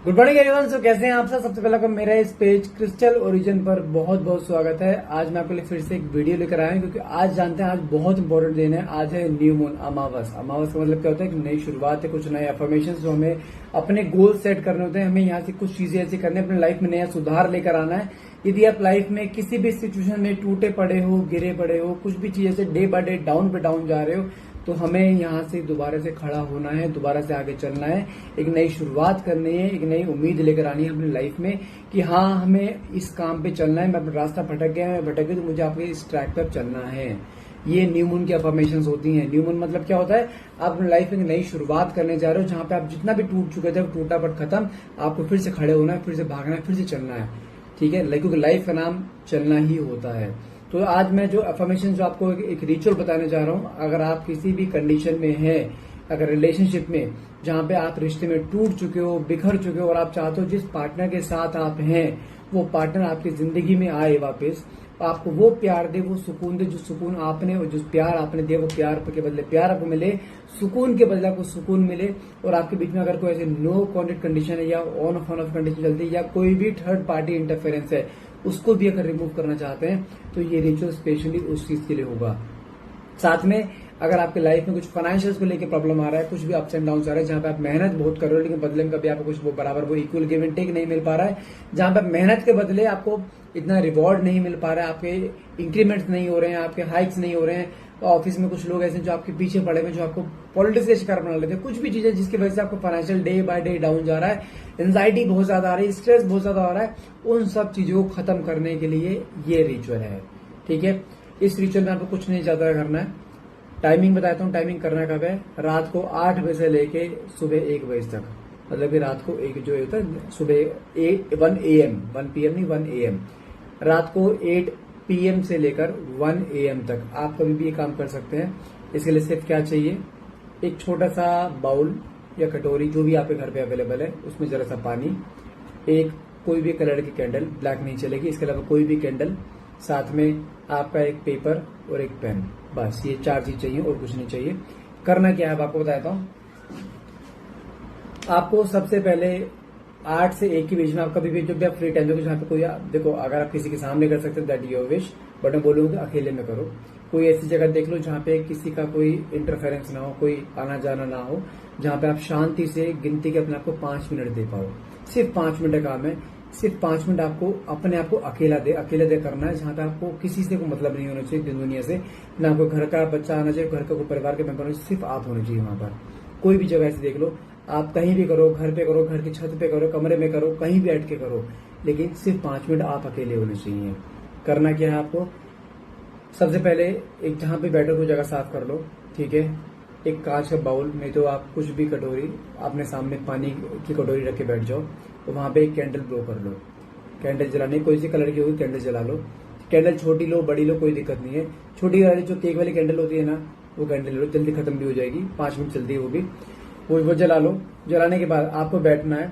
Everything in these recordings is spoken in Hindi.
Good morning everyone. सो कैसे हैं आप सब। सबसे पहले मेरा इस पेज क्रिस्टल ओरिजिन पर बहुत बहुत स्वागत है। आज मैं आपके लिए फिर से एक वीडियो लेकर आया हूं क्योंकि आज जानते हैं आज बहुत इंपॉर्टेंट दिन है। आज है न्यू मून, अमावस। अमावस का मतलब क्या होता है कि नई शुरुआत है, कुछ नए अफर्मेशन जो हमें अपने गोल सेट करने होते हैं। हमें यहाँ से कुछ चीजें ऐसी करनी है, अपने लाइफ में नया सुधार लेकर आना है। यदि आप लाइफ में किसी भी सिचुएशन में टूटे पड़े हो, गिरे पड़े हो, कुछ भी चीजें से डे बाय डे डाउन पे डाउन जा रहे हो, तो हमें यहाँ से दोबारा से खड़ा होना है, दोबारा से आगे चलना है, एक नई शुरुआत करनी है, एक नई उम्मीद लेकर आनी है अपनी लाइफ में कि हाँ हमें इस काम पे चलना है। मैं अपना रास्ता भटक गया, मैं भटक गई, तो मुझे आपके इस ट्रैक पर चलना है। ये न्यू मून की अफर्मेशंस होती हैं। न्यू मून मतलब क्या होता है, आप अपनी लाइफ में एक नई शुरुआत करने जा रहे हो, जहां पे आप जितना भी टूट चुके थे वो टूटा पट खत्म। आपको फिर से खड़े होना है, फिर से भागना है, फिर से चलना है। ठीक है, क्योंकि लाइफ का नाम चलना ही होता है। तो आज मैं जो अफर्मेशन जो आपको एक रिचुअल बताने जा रहा हूं, अगर आप किसी भी कंडीशन में हैं, अगर रिलेशनशिप में जहां पे आप रिश्ते में टूट चुके हो, बिखर चुके हो और आप चाहते हो जिस पार्टनर के साथ आप हैं वो पार्टनर आपकी जिंदगी में आए वापस, आपको वो प्यार दे, वो सुकून दे, जो सुकून आपने और जो प्यार आपने दिया वो प्यार के बदले प्यार आपको मिले, सुकून के बदले आपको सुकून मिले। और आपके बीच में अगर कोई ऐसे नो कॉन्टेक्ट कंडीशन है या ऑन ऑफ कंडीशन चलती है या कोई भी थर्ड पार्टी इंटरफेरेंस है, उसको भी अगर रिमूव करना चाहते हैं तो ये रिचुअल स्पेशली उस चीज के लिए होगा। साथ में अगर आपके लाइफ में कुछ फाइनेंशियल को लेकर प्रॉब्लम आ रहा है, कुछ भी अप्स एंड डाउन आ रहा है, जहां पे आप मेहनत बहुत कर रहे हो लेकिन बदले में कभी आपको कुछ वो बराबर वो इक्वल गिव एंड टेक नहीं मिल पा रहा है, जहां पे मेहनत के बदले आपको इतना रिवॉर्ड नहीं मिल पा रहा है, आपके इंक्रीमेंट्स नहीं हो रहे हैं, आपके हाइक्स नहीं हो रहे हैं, ऑफिस में कुछ लोग ऐसे जो आपके पीछे पड़े हुए, जो आपको पॉलिटिक्स का शिकार बना लेते हैं, कुछ भी चीजें जिसकी वजह से आपको financial day by day down जा रहा है, एंजाइटी बहुत ज्यादा आ रही है, स्ट्रेस बहुत ज्यादा आ रहा है, उन सब चीजों को खत्म करने के लिए ये रिचुअल है। ठीक है, इस रिचुअल में आपको कुछ नहीं ज्यादा करना है। टाइमिंग बताता हूँ, टाइमिंग करना कब है, रात को 8 बजे से लेके सुबह 1 बजे तक। मतलब कि रात को एक जो होता है सुबह 1 AM, 1 PM नहीं 1 AM, रात को 8 PM से लेकर 1 AM तक आप कभी भी ये काम कर सकते हैं। इसके लिए सिर्फ क्या चाहिए, एक छोटा सा बाउल या कटोरी जो भी आपके घर पे अवेलेबल है, उसमें जरा सा पानी, एक कोई भी कलर की कैंडल, ब्लैक नहीं चलेगी, इसके अलावा कोई भी कैंडल, साथ में आपका एक पेपर और एक पेन, बस ये 4 चीज चाहिए और कुछ नहीं चाहिए। करना क्या है अब आपको बताता हूं। आपको सबसे पहले 8 से 1 के बीच में आप कभी भी जब भी आप फ्री टाइम देखो, जहां पे कोई देखो, अगर आप किसी के सामने कर सकते हैं दैट योर विश, बट मैं बोलूंगा अकेले में करो। कोई ऐसी जगह देख लो जहां पे किसी का कोई इंटरफेरेंस ना हो, कोई आना जाना ना हो, जहां पे आप शांति से गिनती के अपने आप को 5 मिनट दे पाओ। सिर्फ 5 मिनट का काम है, सिर्फ 5 मिनट आपको अपने आप को अकेला दे करना है, जहां पे आपको किसी से कोई मतलब नहीं होना चाहिए दुनिया से, ना आपको घर का बच्चा आना चाहिए, घर का कोई परिवार के मेंबर होना चाहिए, सिर्फ आप होने चाहिए वहां पर। कोई भी जगह ऐसे देख लो, आप कहीं भी करो, घर पे करो, घर की छत पे करो, कमरे में करो, कहीं भी बैठ के करो, लेकिन सिर्फ 5 मिनट आप अकेले होने चाहिए। करना क्या है आपको, सबसे पहले एक जहां पे बैठो वो जगह साफ कर लो। ठीक है, एक कांच का बाउल, नहीं तो आप कुछ भी कटोरी, अपने सामने पानी की कटोरी रख के बैठ जाओ, तो वहां पे एक कैंडल ब्लो कर लो। कैंडल जलाने कोई सी कलर की होगी कैंडल जला लो। कैंडल छोटी लो बड़ी लो कोई दिक्कत नहीं है, छोटी वाली जो केक वाली कैंडल होती है ना, वो कैंडल लो, जल्दी खत्म भी हो जाएगी, 5 मिनट चलती है वो भी। वो जला लो। जलाने के बाद आपको बैठना है,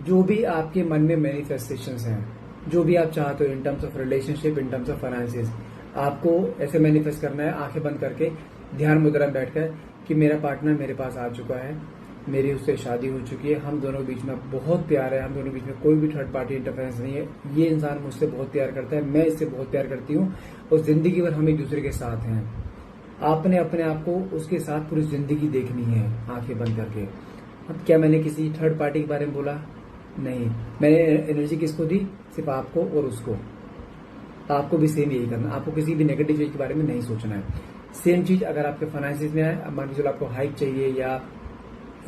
जो भी आपके मन में मैनिफेस्टेशंस हैं, जो भी आप चाहते हो in terms of relationship, in terms of finances, आपको ऐसे मैनिफेस्ट करना है आंखें बंद करके, ध्यान मुद्रा में बैठकर कि मेरा पार्टनर मेरे पास आ चुका है, मेरी उससे शादी हो चुकी है, हम दोनों के बीच में बहुत प्यार है, हम दोनों के बीच में कोई भी थर्ड पार्टी इंटरफेरेंस नहीं है, ये इंसान मुझसे बहुत प्यार करता है, मैं इससे बहुत प्यार करती हूँ और जिंदगी भर हम एक दूसरे के साथ हैं। आपने अपने आप को उसके साथ पूरी जिंदगी देखनी है आंखें बंद करके। अब क्या मैंने किसी थर्ड पार्टी के बारे में बोला? नहीं, मैंने एनर्जी किसको दी? सिर्फ आपको और उसको। आपको भी सेम यही करना, आपको किसी भी नेगेटिव चीज के बारे में नहीं सोचना है। सेम चीज अगर आपके फाइनेंसिस में आए, मान लीजिए आपको हाइक चाहिए या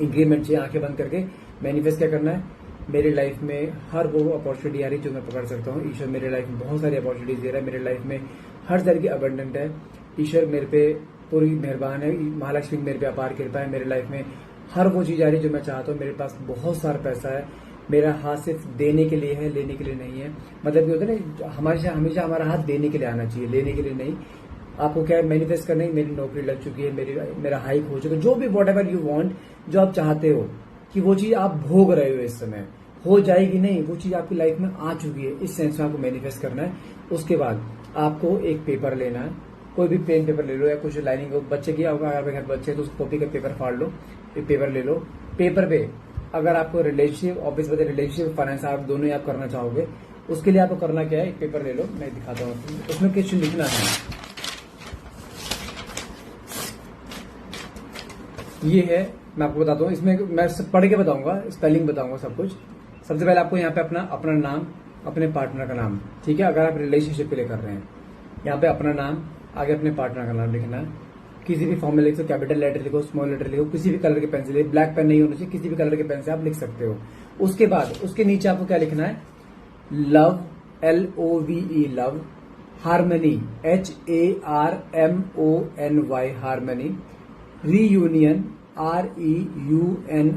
इंक्रीमेंट चाहिए, आंखें बंद करके मैनिफेस्ट क्या करना है, मेरी लाइफ में हर वो अपॉर्चुनिटी आ रही है जो मैं पकड़ सकता हूँ। ईश्वर मेरे लाइफ में बहुत सारी अपॉर्चुनिटीज दे रहा है, मेरे लाइफ में हर तरह की अबंडेंट है, ईश्वर मेरे पे पूरी मेहरबान है, महालक्ष्मी मेरे पे अपार कृपा है, मेरे लाइफ में हर वो चीज आ रही है जो मैं चाहता हूँ, मेरे पास बहुत सारा पैसा है, मेरा हाथ सिर्फ देने के लिए है, लेने के लिए नहीं है। मतलब ये होता है ना, हमेशा हमारा हाथ देने के लिए आना चाहिए, लेने के लिए नहीं। आपको क्या मैनिफेस्ट करना है, मेरी नौकरी लग चुकी है, मेरा हाइक हो चुका है, जो भी वॉट एवर यू वांट, जो आप चाहते हो कि वो चीज आप भोग रहे हो इस समय, हो जाएगी नहीं, वो चीज आपकी लाइफ में आ चुकी है, इस सेंस में आपको मैनिफेस्ट करना है। उसके बाद आपको एक पेपर लेना है, कोई भी पेन पेपर ले लो या कुछ लाइनिंग, बच्चे की अगर घर बच्चे तो उस कॉपी का पेपर फाड़ लो, पेपर ले लो, पेपर पे अगर आपको रिलेशनशिप, ऑब्वियस बात है, रिलेशनशिप फाइनेंस आप दोनों ही आप करना चाहोगे, उसके लिए आपको करना क्या है, एक पेपर ले लो, मैं दिखाता हूँ आपको। उसमें कुछ लिखना है, ये है, मैं आपको बताता हूँ। इसमें मैं सब पढ़ के बताऊंगा, स्पेलिंग बताऊंगा सब कुछ। सबसे पहले आपको यहाँ पे अपना नाम, अपने पार्टनर का नाम, ठीक है, अगर आप रिलेशनशिप के लिए कर रहे हैं, यहाँ पे अपना नाम, आगे अपने पार्टनर का नाम लिखना है। किसी भी फॉर्म में लिख सकते हो, कैपिटल लेटर लिखो, स्मॉल लेटर लिखो, किसी भी कलर के पेन से, ब्लैक पेन नहीं होना चाहिए, किसी भी कलर के पेन से आप लिख सकते हो। उसके बाद उसके नीचे आपको क्या लिखना है, love, LOVE, love, harmony, HARMONY, harmony, reunion, REUNION,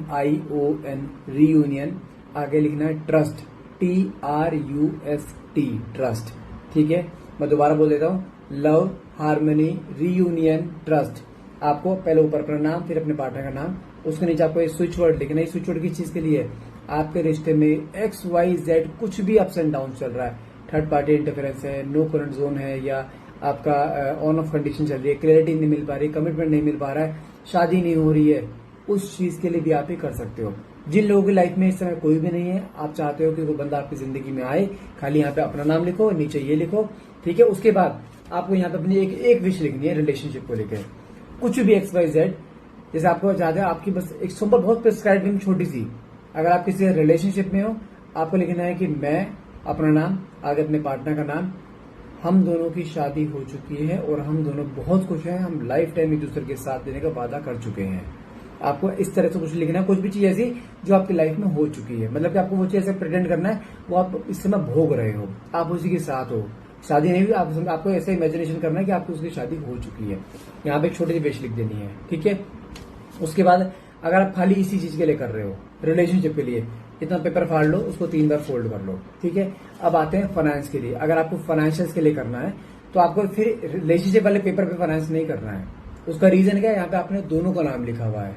reunion, आगे लिखना है ट्रस्ट, TRUST, ट्रस्ट, ठीक है। मैं दोबारा बोल देता हूँ, लव, हार्मनी, रीयूनियन, ट्रस्ट। आपको पहले ऊपर अपना नाम, फिर अपने पार्टनर का नाम, उसके नीचे आपको एक स्विच वर्ड लिखना है। स्विच वर्ड किस चीज के लिए, आपके रिश्ते में XYZ कुछ भी अप्स एंड डाउन चल रहा है, थर्ड पार्टी इंटरफेरेंस है, नो करंट जोन है, या आपका ऑन ऑफ कंडीशन चल रही है, क्लैरिटी नहीं मिल पा रही, कमिटमेंट नहीं मिल पा रहा है, शादी नहीं हो रही है, उस चीज के लिए भी आप ही कर सकते हो। जिन लोगों की लाइफ में इस समय कोई भी नहीं है, आप चाहते हो कि वो बंदा आपकी जिंदगी में आए, खाली यहाँ पे अपना नाम लिखो, नीचे ये लिखो, ठीक है। उसके बाद आपको यहाँ पे अपनी एक विश लिखनी है रिलेशनशिप को लेकर, कुछ भी XYZ, जैसे आपको चाहते हैं, आपकी बस एक सिंपल, बहुत प्रिस्क्राइब छोटी सी, अगर आप किसी रिलेशनशिप में हो, आपको लिखना है कि मैं, अपना नाम, आगे अपने पार्टनर का नाम, हम दोनों की शादी हो चुकी है और हम दोनों बहुत खुश हैं, हम लाइफ टाइम एक दूसरे के साथ देने का वादा कर चुके हैं। आपको इस तरह से कुछ लिखना है, कुछ भी चीज ऐसी जो आपकी लाइफ में हो चुकी है, मतलब कि आपको वो चीज ऐसे प्रेजेंट करना है, वो आप इस समय भोग रहे हो, आप उसी के साथ हो, शादी नहीं हुई, आपको ऐसे इमेजिनेशन करना है कि आपकी उसकी शादी हो चुकी है। यहाँ पे एक छोटी सी विश लिख देनी है, ठीक है। उसके बाद अगर आप खाली इसी चीज के लिए कर रहे हो, रिलेशनशिप के लिए, इतना पेपर फाड़ लो, उसको 3 बार फोल्ड कर लो, ठीक है। अब आते हैं फाइनेंस के लिए। अगर आपको फाइनेंशियल्स के लिए करना है, तो आपको फिर रिलेशनशिप वाले पेपर पे फाइनेंस नहीं करना है। उसका रीजन क्या है, यहाँ पे आपने दोनों का नाम लिखा हुआ है,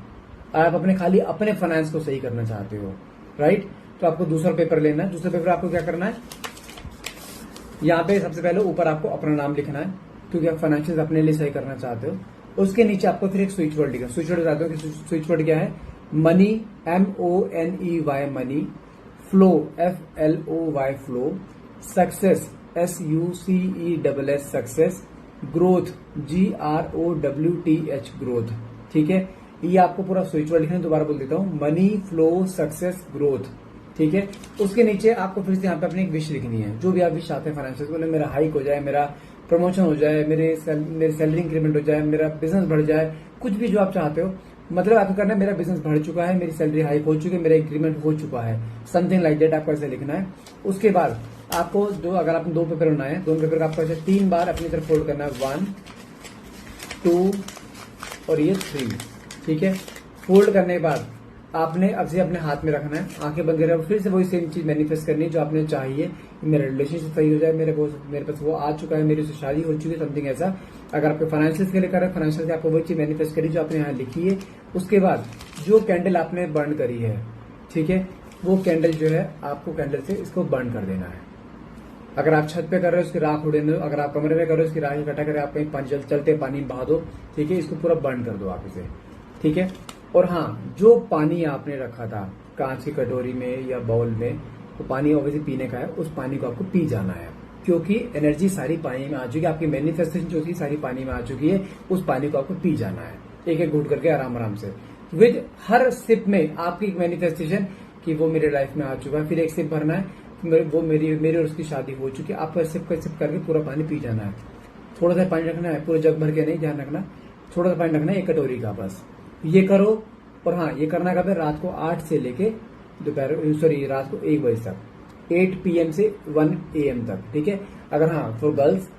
आप अपने खाली अपने फाइनेंस को सही करना चाहते हो, राइट। तो आपको दूसरा पेपर लेना है। दूसरा पेपर आपको क्या करना है, यहाँ पे सबसे पहले ऊपर आपको अपना नाम लिखना है, क्योंकि आप फाइनेंशियल अपने लिए सही करना चाहते हो। उसके नीचे आपको फिर एक स्विच वर्ड लिखना। स्विच वर्ड बताते हो कि स्विच वर्ड क्या है, money, MONEY, money, flow, FLOY, flow, success, SUCCESS, success, growth, GROWTH, growth, ठीक है। ये आपको पूरा स्विच वर्ड लिखना है, दोबारा बोल देता हूँ, मनी, फ्लो, सक्सेस, ग्रोथ, ठीक है। उसके नीचे आपको फिर से यहाँ पे अपनी एक विश लिखनी है, जो भी आप विश चाहते हैं फाइनेंशियल, बोले मेरा हाइक हो जाए, मेरा प्रमोशन हो जाए, मेरी सैलरी इंक्रीमेंट हो जाए, मेरा बिजनेस बढ़ जाए, कुछ भी जो आप चाहते हो, मतलब आपको करना है मेरा बिजनेस बढ़ चुका है, मेरी सैलरी हाइक हो चुकी है, मेरा इंक्रीमेंट हो चुका है, समथिंग लाइक दैट आपको ऐसे लिखना है। उसके बाद आपको अगर आपने 2 पेपर बनाए हैं, 2 पेपर का आपको ऐसे 3 बार अपनी तरफ फोल्ड करना है, 1, 2 और ये 3, ठीक है। फोल्ड करने के बाद आपने अब से अपने हाथ में रखना है, आंखें बंद करके फिर से वही सेम चीज मैनिफेस्ट करनी है जो आपने चाहिए, कि मेरा रिलेशनशिप सही हो जाए, मेरे पास वो आ चुका है, मेरी उससे शादी हो चुकी है, समथिंग ऐसा। अगर आपके फाइनेंशियल के लिए कर रहे हैं, फाइनेंशियल से आपको वही चीज मैनिफेस्ट करी जो आपने यहाँ लिखी है। उसके बाद जो कैंडल आपने बर्न करी है, ठीक है, वो कैंडल जो है आपको कैंडल से इसको बर्न कर देना है। अगर आप छत पे कर रहे हो उसकी राख उड़े दो, अगर आप कमरे में कर रहे हो उसकी राख इकट्ठा करके आप कहीं चलते पानी में बहा दो, ठीक है। इसको पूरा बर्न कर दो आप इसे, ठीक है। और हाँ, जो पानी आपने रखा था कांच की कटोरी में या बाउल में, तो पानी ऑब्वियसली पीने का है, उस पानी को आपको पी जाना है, क्योंकि एनर्जी सारी पानी में आ चुकी है, आपकी मैनिफेस्टेशन जो थी सारी पानी में आ चुकी है, उस पानी को आपको पी जाना है, एक एक घूट करके आराम आराम से। विद हर सिप में आपकी एक मैनिफेस्टेशन कि वो मेरे लाइफ में आ चुका है, फिर एक सिप भरना है, वो मेरी और उसकी शादी हो चुकी है, आपको सिप करके पूरा पानी पी जाना है। थोड़ा सा पानी रखना है, पूरा जग भर के नहीं, ध्यान रखना, थोड़ा सा पानी रखना है, एक कटोरी का बस, ये करो। और हाँ, ये करना कब है, रात को 8 से लेके रात को 1 बजे तक, 8 PM से 1 AM तक, ठीक है। अगर हाँ फॉर गर्ल्स,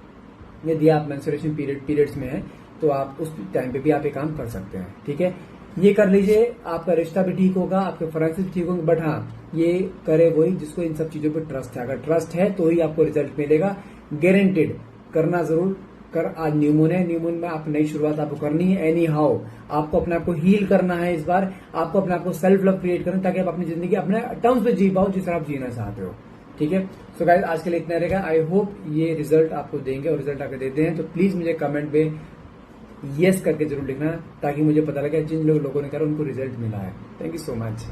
यदि आप मेंस्ट्रुएशन पीरियड्स में हैं, तो आप उस टाइम पे भी आप ये काम कर सकते हैं, ठीक है। ये कर लीजिए, आपका रिश्ता भी ठीक होगा, आपके फाइनेंस ठीक होंगे। बट हाँ, ये करे वही जिसको इन सब चीजों पे ट्रस्ट है। अगर ट्रस्ट है तो ही आपको रिजल्ट मिलेगा, गारंटेड। करना जरूर कर। आज न्यू मून है, न्यू मून में आप नई शुरुआत आपको करनी है। एनी हाउ आपको अपने आप को हील करना है, इस बार आपको अपने आप को सेल्फ लव क्रिएट करना, ताकि आप अपनी जिंदगी अपने टर्म्स पे जी पाओ जिस तरह आप जीना चाहते हो, ठीक है। सो गाइस, आज के लिए इतना रहेगा। आई होप ये रिजल्ट आपको देंगे, और रिजल्ट आकर देते हैं तो प्लीज मुझे कमेंट पे यस करके जरूर लिखना, ताकि मुझे पता लगे जिन लोगों ने करा उनको रिजल्ट मिला है। Thank you so much.